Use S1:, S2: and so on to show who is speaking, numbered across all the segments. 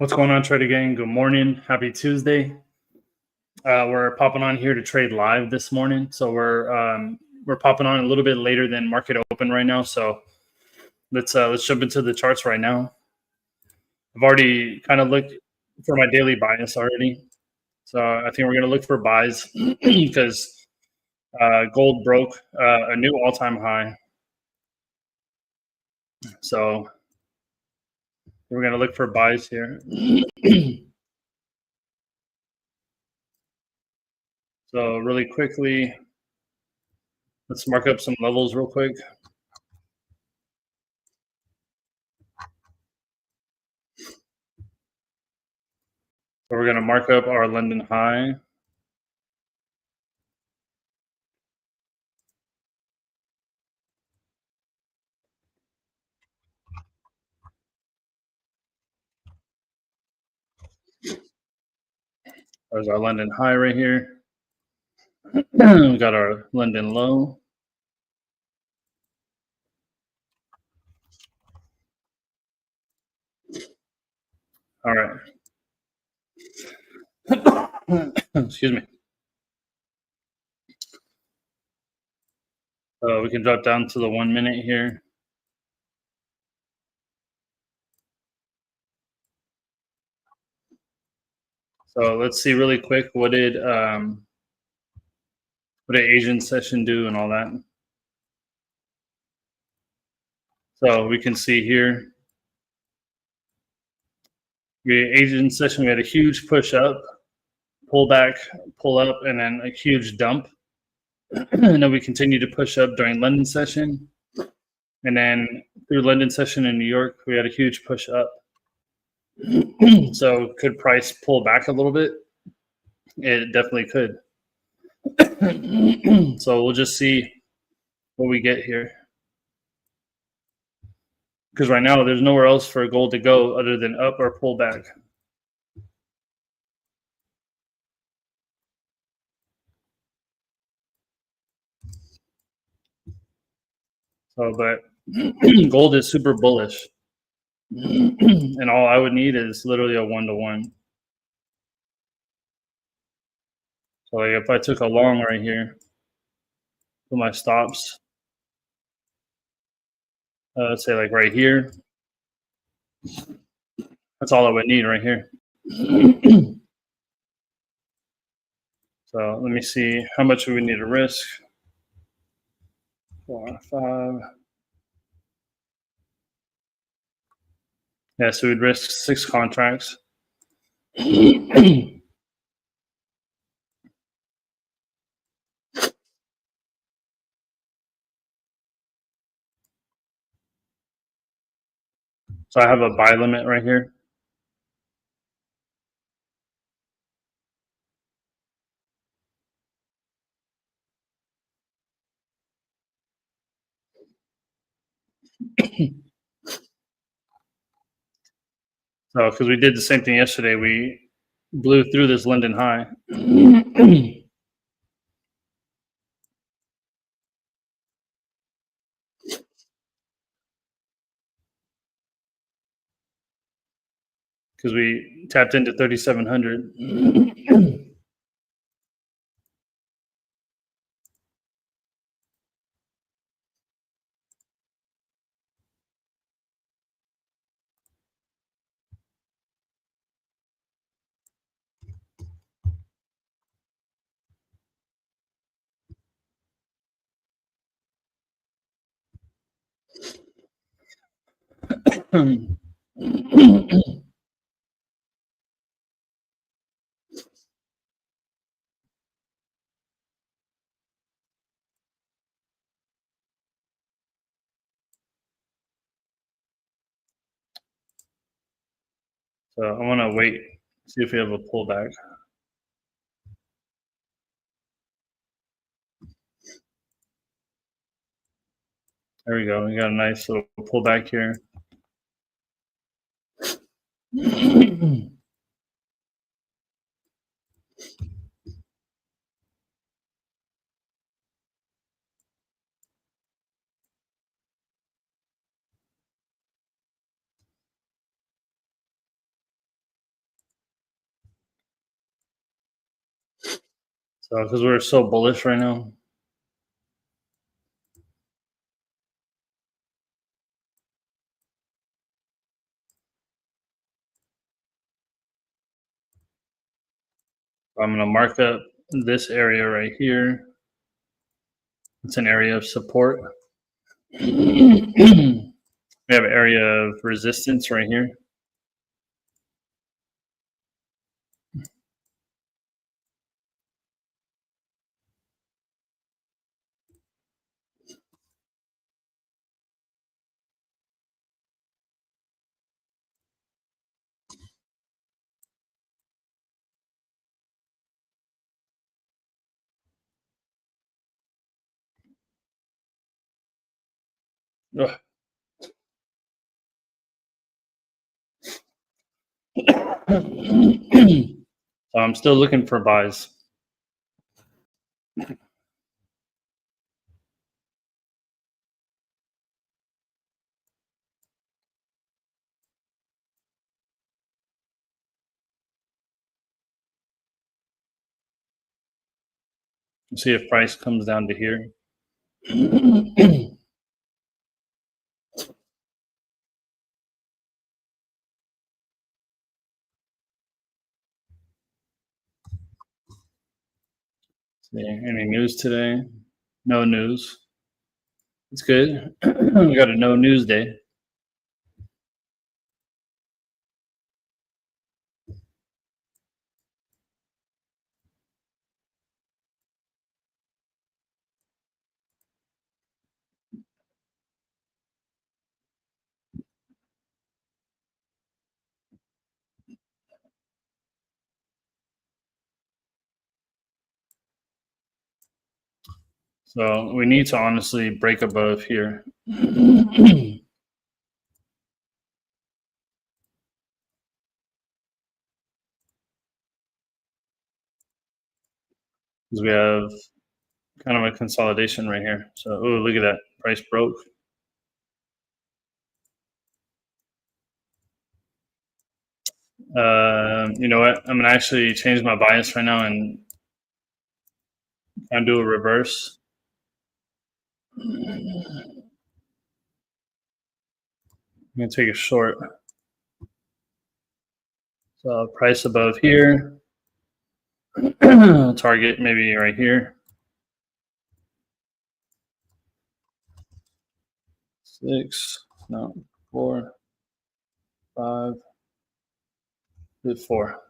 S1: What's going on, Trade Gang? Good morning. Happy Tuesday. We're popping on here to trade live this morning. So we're popping on a little bit later than market open right now. So let's jump into the charts right now. I've already kind of looked for my daily bias already. So I think we're gonna look for buys because gold broke a new all-time high. So we're gonna look for buys here. So really quickly, let's mark up some levels real quick. So we're going to mark up our London high. There's our London high right here. We got our London low. All right. Excuse me. We can drop down to the 1 minute here. So let's see really quick what did Asian session do and all that. So we can see here, the Asian session, we had a huge push up, pull back, pull up, and then a huge dump. And then we continued to push up during London session. And then through London session in New York, we had a huge push up. So could price pull back a little bit? It definitely could. So we'll just see what we get here. Because right now there's nowhere else for gold to go other than up or pull back. So, but gold is super bullish. And all I would need is literally a 1-to-1. So like if I took a long right here, put my stops, let's say like right here, that's all I would need right here. So let me see how much we need to risk. 4, 5. Yeah, so we'd risk 6 contracts. So I have a buy limit right here. So because we did the same thing yesterday, we blew through this London high. Because we tapped into 3,700. So I want to wait, see if we have a pullback. There we go. We got a nice little pullback here. So because we're so bullish right now. I'm going to mark up this area right here. It's an area of support. We have an area of resistance right here. Ugh. So I'm still looking for buys. See if price comes down to here. See, any news today? No news. It's good. We got a no news day. So we need to honestly break above here. Because we have kind of a consolidation right here. So, oh, look at that. Price broke. You know what? I'm going to actually change my bias right now and do a reverse. I'm going to take a short. So price above here. Target maybe right here. 6, no, 4, 5, 4.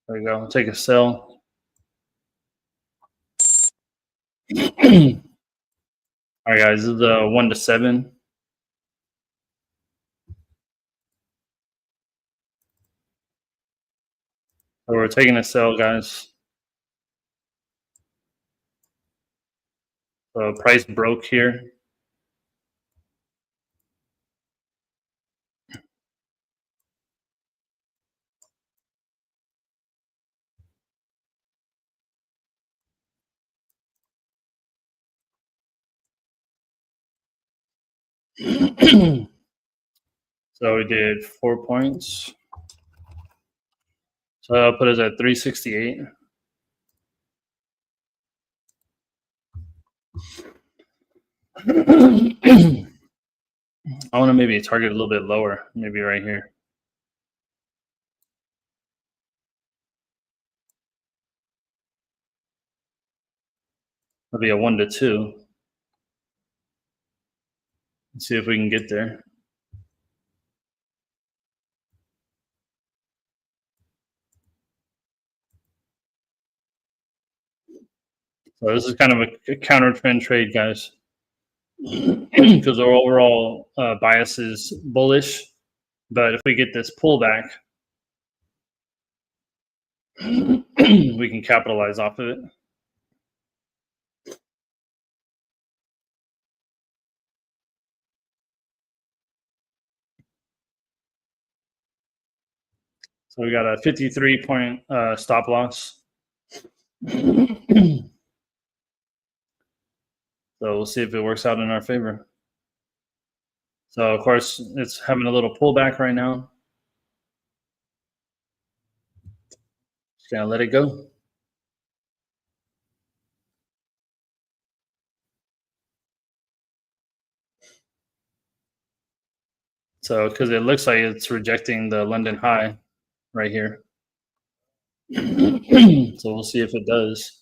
S1: There we go. I'll take a sell. All right, guys. This is a 1 to 7. So we're taking a sell, guys. So price broke here. So we did 4 points. So that'll put us at 368. I want to maybe target a little bit lower, maybe right here. It'll be a 1 to 2. Let's see if we can get there. So this is kind of a counter trend trade, guys, because our overall bias is bullish. But if we get this pullback, we can capitalize off of it. So we got a 53-point stop loss. So we'll see if it works out in our favor. So of course it's having a little pullback right now. Just gonna let it go. So because it looks like it's rejecting the London high right here. So we'll see if it does.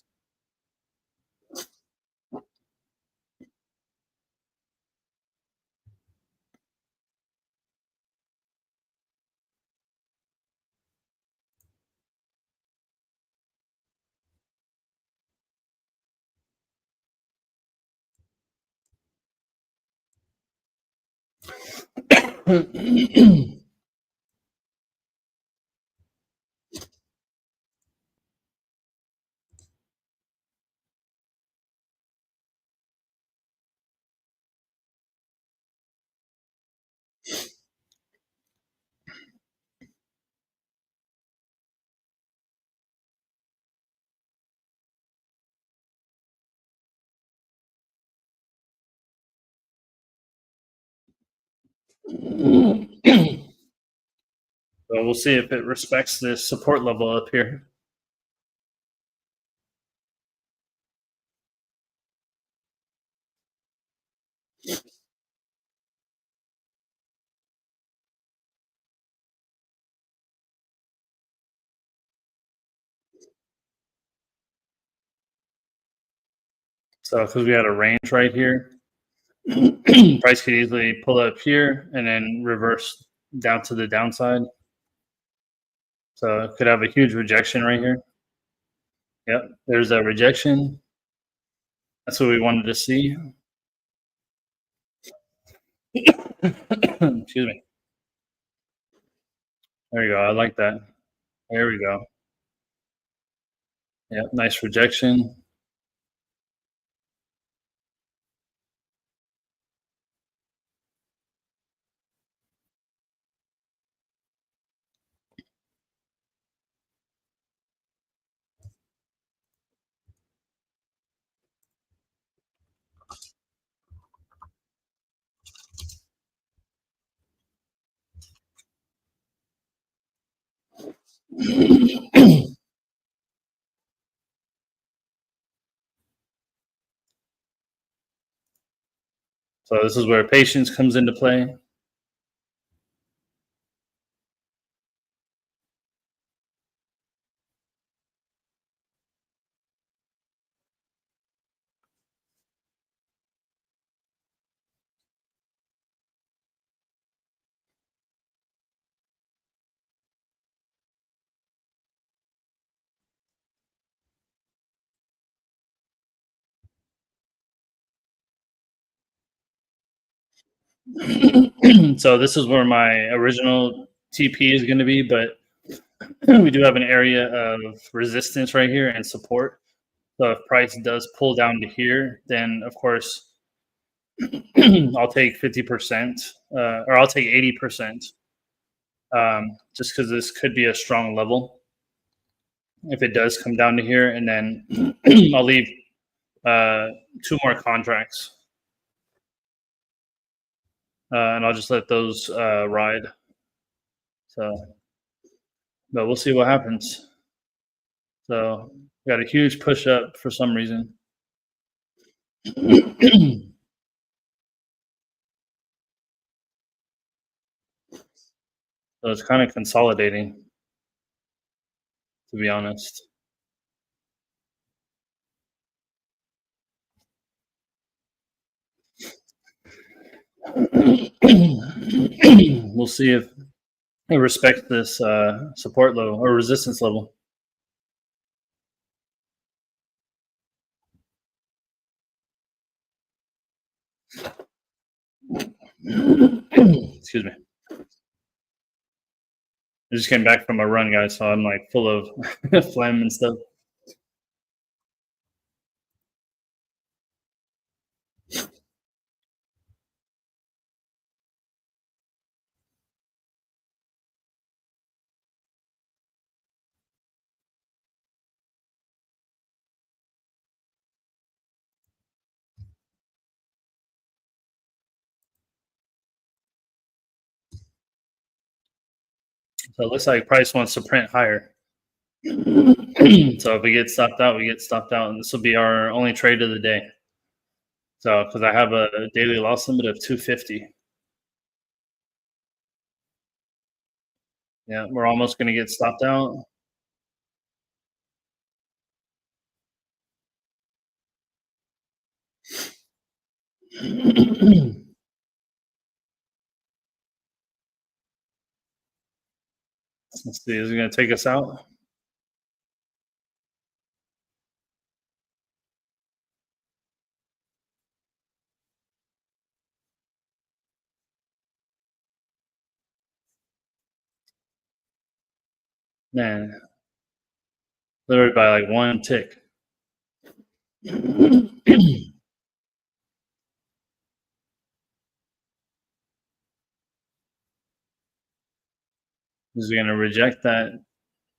S1: So we'll see if it respects this support level up here. So because we had a range right here, price could easily pull up here and then reverse down to the downside. So it could have a huge rejection right here. Yep, there's a rejection. That's what we wanted to see. Excuse me. There you go. I like that. There we go. Yep, nice rejection. So this is where patience comes into play. So this is where my original TP is going to be, but we do have an area of resistance right here and support. So if price does pull down to here, then of course I'll take 50%, or I'll take 80%, just because this could be a strong level if it does come down to here, and then I'll leave two more contracts, and I'll just let those ride. So, but we'll see what happens. So, got a huge push up for some reason. So it's kind of consolidating, to be honest. We'll see if it respects this support level or resistance level. Excuse me. I just came back from a run, guys, so I'm like full of phlegm and stuff. So it looks like price wants to print higher. So if we get stopped out, we get stopped out, and this will be our only trade of the day. So because I have a daily loss limit of 250. Yeah, we're almost gonna get stopped out. Let's see, is it gonna take us out? Man, literally by like one tick. Is it gonna reject that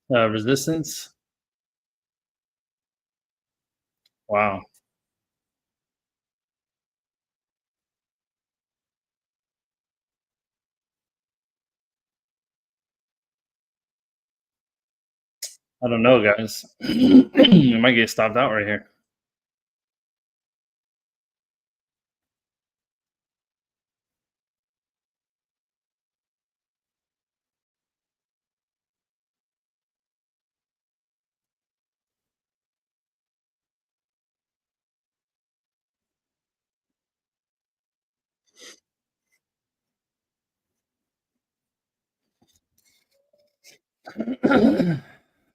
S1: resistance? Wow, I don't know, guys. We might get stopped out right here.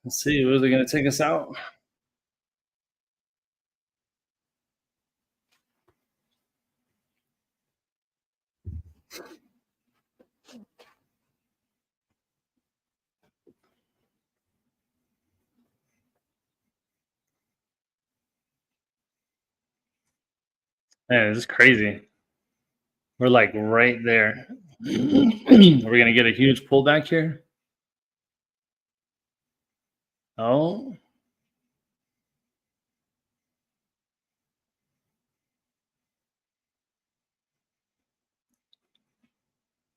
S1: Let's see, was it gonna take us out? Man, this is crazy. We're like right there. We're gonna get a huge pullback here. Oh,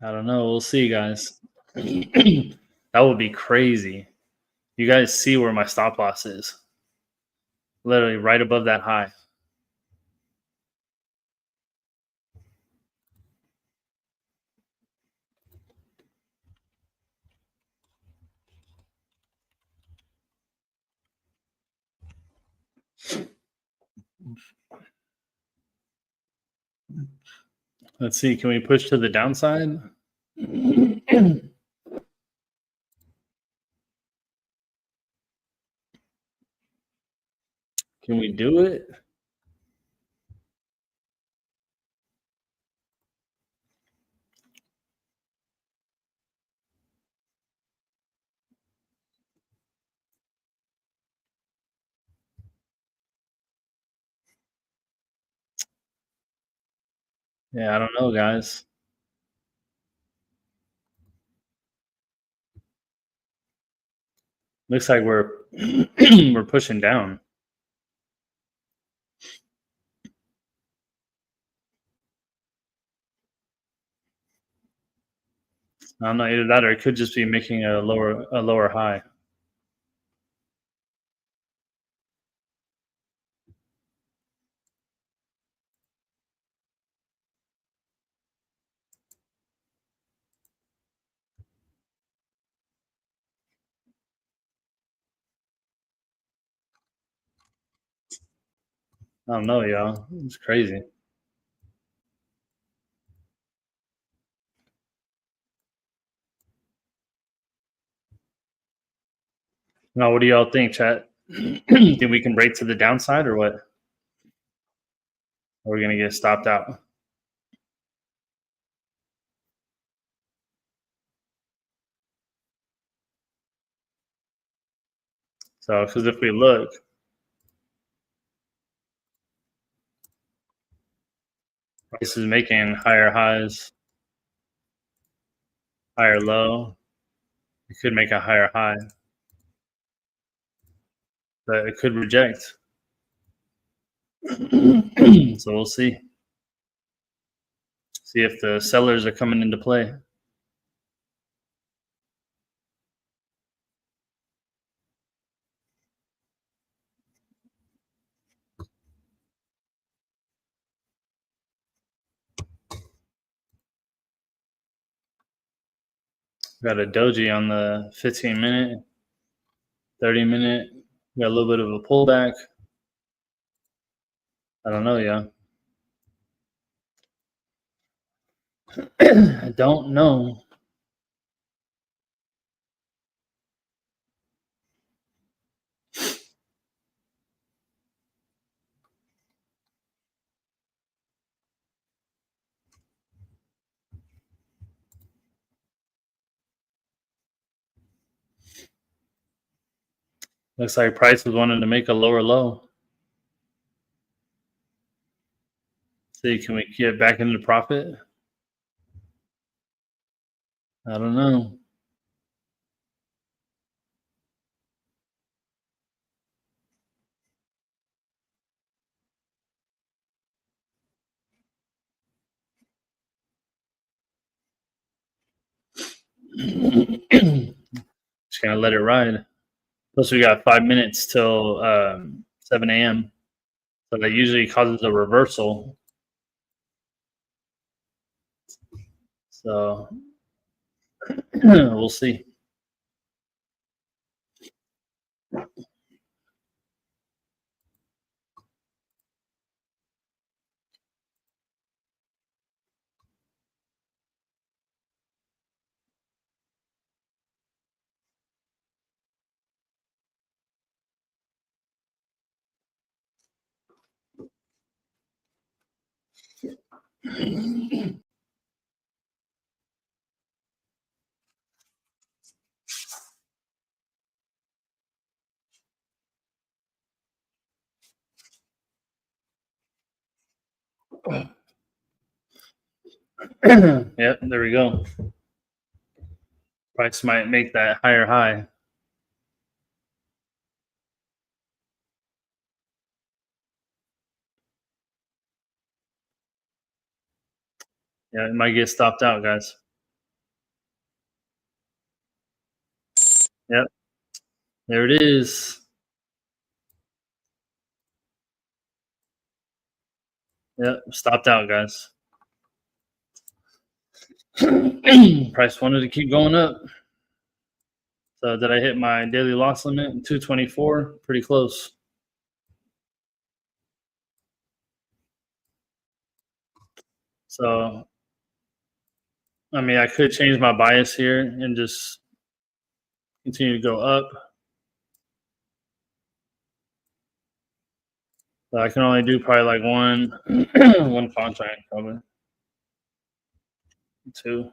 S1: I don't know. We'll see, guys. That would be crazy. You guys see where my stop loss is? Literally right above that high. Let's see. Can we push to the downside? Can we do it? Yeah, I don't know, guys. Looks like we're we're pushing down. I don't know, either that or it could just be making a lower high. I don't know, y'all. It's crazy. Now, what do y'all think, chat? Think we can break to the downside or what? Or are we gonna get stopped out? So, because if we look, price is making higher highs, higher low. It could make a higher high, but it could reject. So we'll see. See if the sellers are coming into play. Got a doji on the 15-minute, 30-minute. Got a little bit of a pullback. I don't know, yeah. I don't know. Looks like price was wanting to make a lower low. See, can we get back into profit? I don't know. Just gonna let it ride. Plus, we got 5 minutes till 7 a.m. So that usually causes a reversal. So we'll see. Yep, there we go. Price might make that higher high. Yeah, it might get stopped out, guys. Yep, there it is. Yep, stopped out, guys. Price wanted to keep going up. So did I hit my daily loss limit? 224, pretty close. So I mean, I could change my bias here and just continue to go up. But I can only do probably like one one contract, probably two.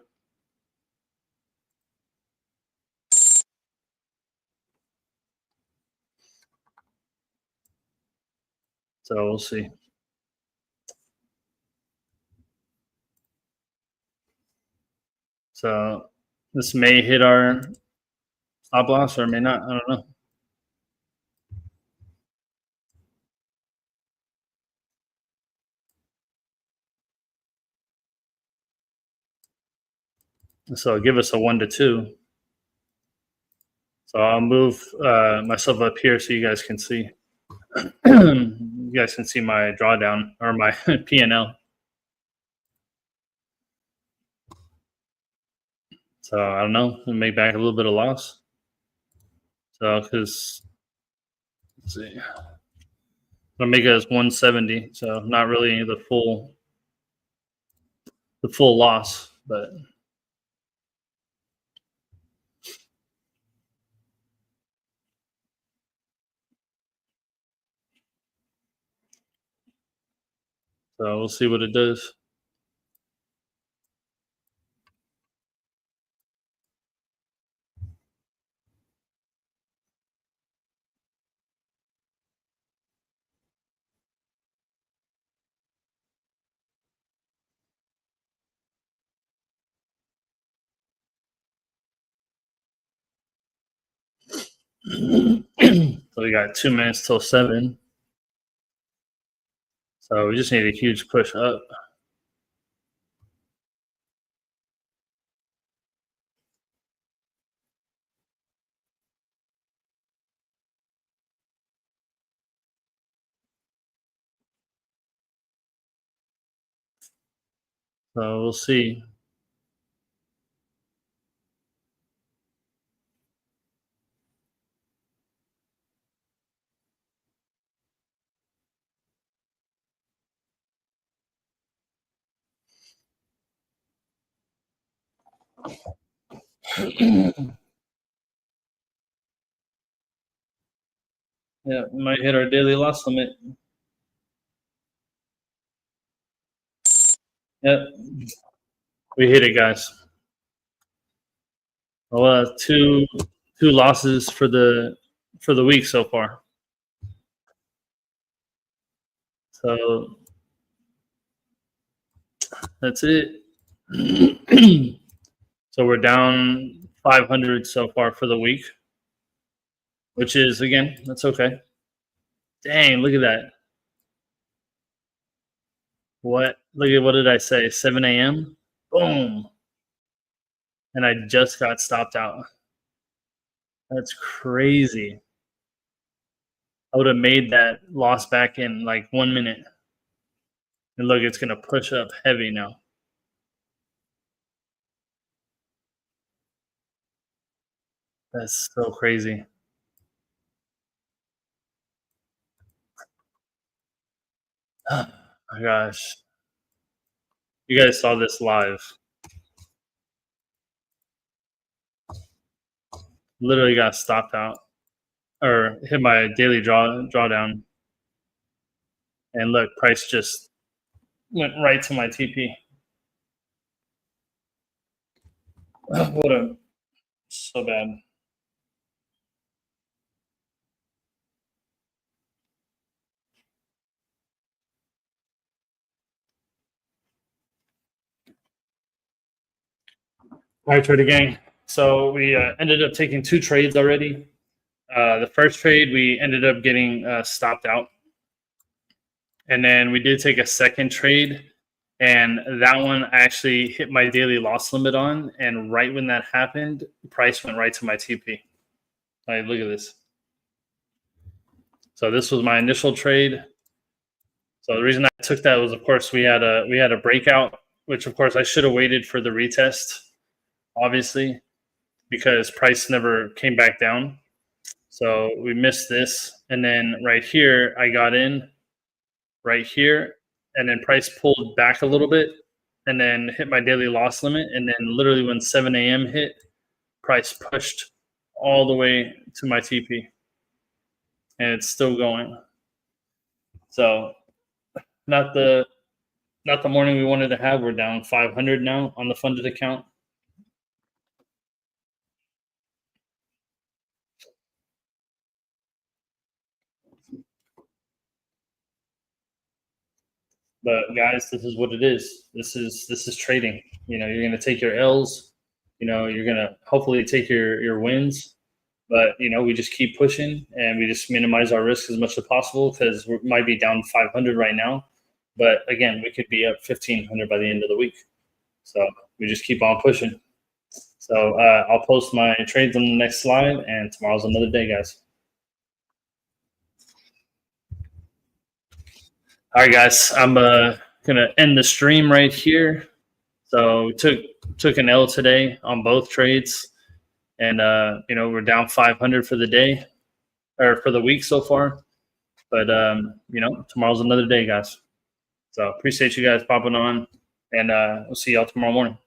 S1: So we'll see. So this may hit our stop loss or may not. I don't know. So give us a 1 to 2. So I'll move myself up here so you guys can see. You guys can see my drawdown or my P&L. So I don't know. We'll make back a little bit of loss. So because let's see, I'll make it as 170. So not really the full loss, but so we'll see what it does. So we got 2 minutes till 7. So we just need a huge push up. So we'll see. Yeah, we might hit our daily loss limit. Yep, we hit it, guys. Well, two losses for the week so far. So that's it. So we're down 500 so far for the week, which is, again, that's okay. Dang, look at that. What? Look at, what did I say? 7 a.m. Boom, and I just got stopped out. That's crazy. I would have made that loss back in like 1 minute. And look, it's gonna push up heavy now. That's so crazy. Oh my gosh. You guys saw this live. Literally got stopped out or hit my daily drawdown. And look, price just went right to my TP. What a so bad. All right, trader gang. So we ended up taking 2 trades already. The first trade we ended up getting stopped out, and then we did take a second trade, and that one I actually hit my daily loss limit on, and right when that happened, price went right to my TP. Like, look at this. So this was my initial trade. So the reason I took that was, of course, we had a breakout, which of course I should have waited for the retest, obviously, because price never came back down. So we missed this, and then right here I got in right here, and then price pulled back a little bit, and then hit my daily loss limit, and then literally when 7 a.m. hit, price pushed all the way to my TP, and it's still going. So not the morning we wanted to have. We're down 500 now on the funded account. But guys, this is what it is. This is trading. You know, you're gonna take your L's. You know, you're gonna hopefully take your wins. But you know, we just keep pushing and we just minimize our risk as much as possible because we might be down 500 right now. But again, we could be up 1,500 by the end of the week. So we just keep on pushing. So I'll post my trades on the next slide, and tomorrow's another day, guys. All right, guys, I'm gonna end the stream right here. So took an L today on both trades, and you know, we're down 500 for the day or for the week so far. But you know, tomorrow's another day, guys. So appreciate you guys popping on, and we'll see y'all tomorrow morning.